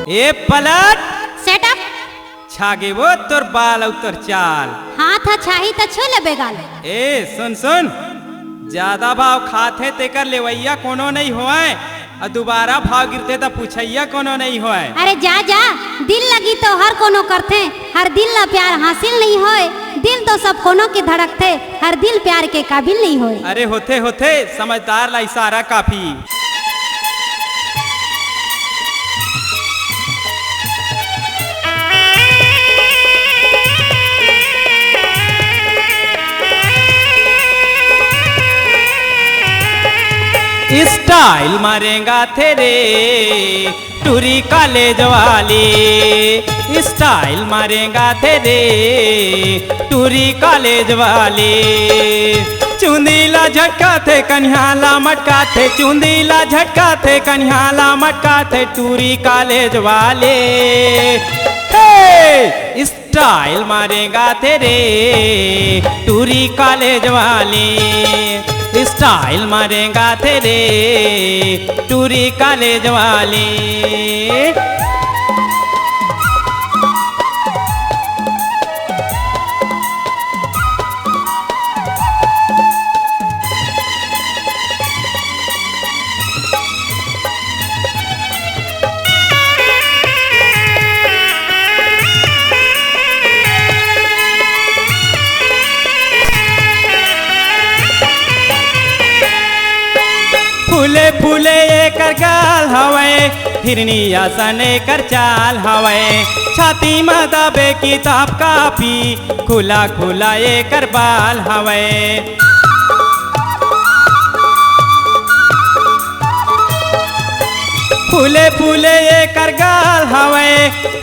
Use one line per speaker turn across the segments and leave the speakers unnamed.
ए पलट
set up
छागे वो तोर बाल और तोर चाल।
हाथ छाही त छू लेबे गाल।
ए सुन सुन, ज्यादा भाव खाते तेकर लेवैया कोनो नहीं होए और दोबारा भाव गिरते तो पूछैया कोनो नहीं होए।
अरे जा जा, दिल लगी तो हर कोनो करते, हर दिल ला प्यार हासिल नहीं होए। दिल तो सब कोनो के धड़कते, हर दिल प्यार के काबिल नहीं होए।
अरे होते होते समझदार ला इशारा काफी। स्टाइल मारेगा तेरे टूरी कॉलेज वाली, स्टाइल मारेगा तेरे टूरी कॉलेज वाली। चुंदीला झटका थे कन्हाला मटका थे, चुंदीला झटका थे कन्हाला मटका थे टूरी कॉलेज वाले। स्टाइल मारेगा तेरे टूरी कॉलेज वाली, स्टाइल मारेगा तेरे टूरी कॉलेज वाली। फूले फूले एकर गाल हवे, हिरनी आसन एकर चाल हवे। छाती में दबे किताब कापी, खुला खुला एकर बाल हवे। फूले फूले एकर गाल हवे,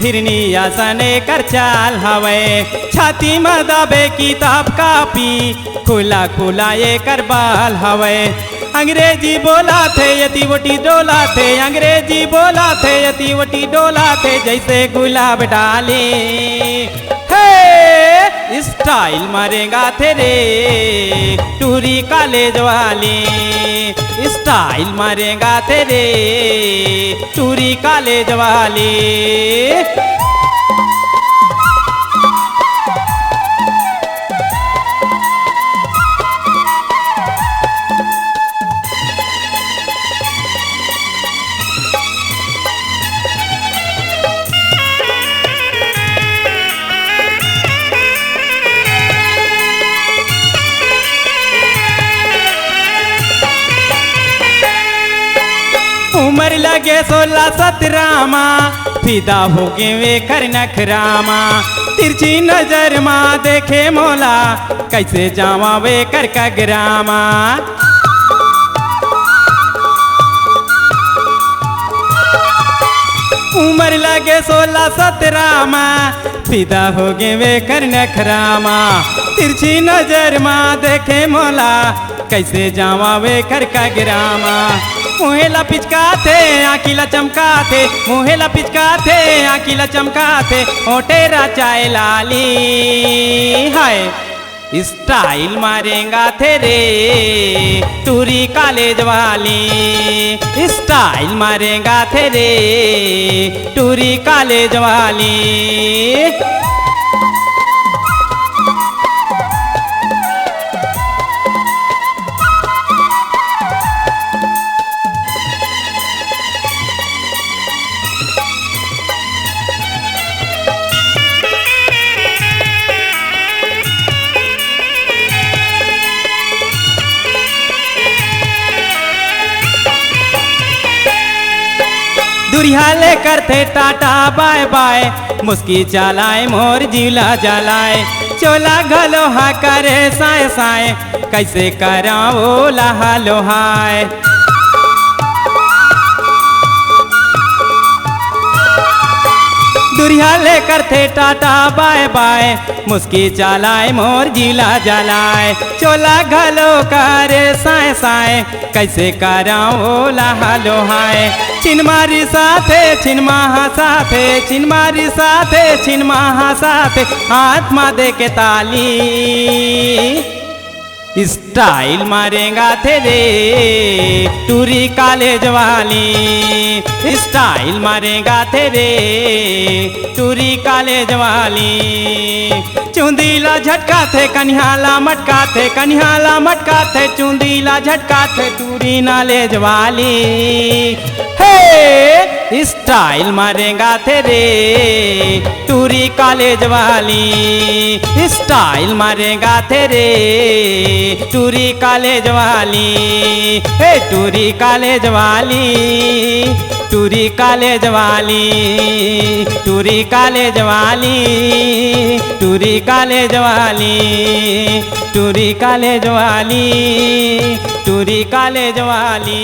हिरनी आसन एकर चाल हवे। छाती में दबे किताब कापी, खुला खुला एकर बाल हवे। अंग्रेजी बोला थे यति वटी डोला थे, अंग्रेजी बोला थे यति वटी डोला थे जैसे गुलाब डाले। हे स्टाइल मारेगा तेरे टूरी कॉलेज वाली, स्टाइल मारेगा तेरे टूरी कॉलेज वाली। उमर लगे 16-17 फिदा हो गे वे कर नखरामा। तिरछी नजर माँ देखे मोला, कैसे जावा वे कर कगरामा। उमर लगे 16-17 फिदा हो गे वे कर नखरामा। तिरछी नजर माँ देखे मोला, कैसे जावा वे कर कगरामा। मुहेला पिचका थे आँखीला चमका थे, मुहेला पिचका थे आँखीला चमका थे ओटेरा चाय लाली। हाय स्टाइल मारेगा तेरे टूरी कॉलेज वाली, स्टाइल मारेगा तेरे टूरी कॉलेज वाली। दुरिया लेकर थे टाटा बाय बाय, मुस्की चलाए मोर जिला जलाए। चोला घलो हा करे साए साए, कैसे कराओ लहा लोहाय। दुरिया लेकर थे टाटा बाय बाय, मुस्की चलाए मोर जिला जलाए। चोला घलो करे साए साए, कैसे कराओ लहा लोहाय। छिनमारी साथे छिनमाहा साथे, छिनमारी साथे छिनमाहा साथे हाथ मा दे के ताली। स्टाइल मारेगा तेरे टूरी कॉलेज वाली, स्टाइल मारेगा तेरे टूरी कॉलेज वाली। चुंदीला झटका थे कन्हाला मटका थे, कन्हाला मटका थे चुंदीला झटका थे टूरी नॉलेज वाली। हे स्टाइल मारेगा तेरे टूरी कॉलेज वाली, स्टाइल मारेगा तेरे टूरी कॉलेज वाली। हे टूरी कॉलेज वाली, टूरी कॉलेज वाली, टूरी कॉलेज वाली, टूरी कॉलेज वाली, टूरी कॉलेज वाली, टूरी कॉलेज वाली।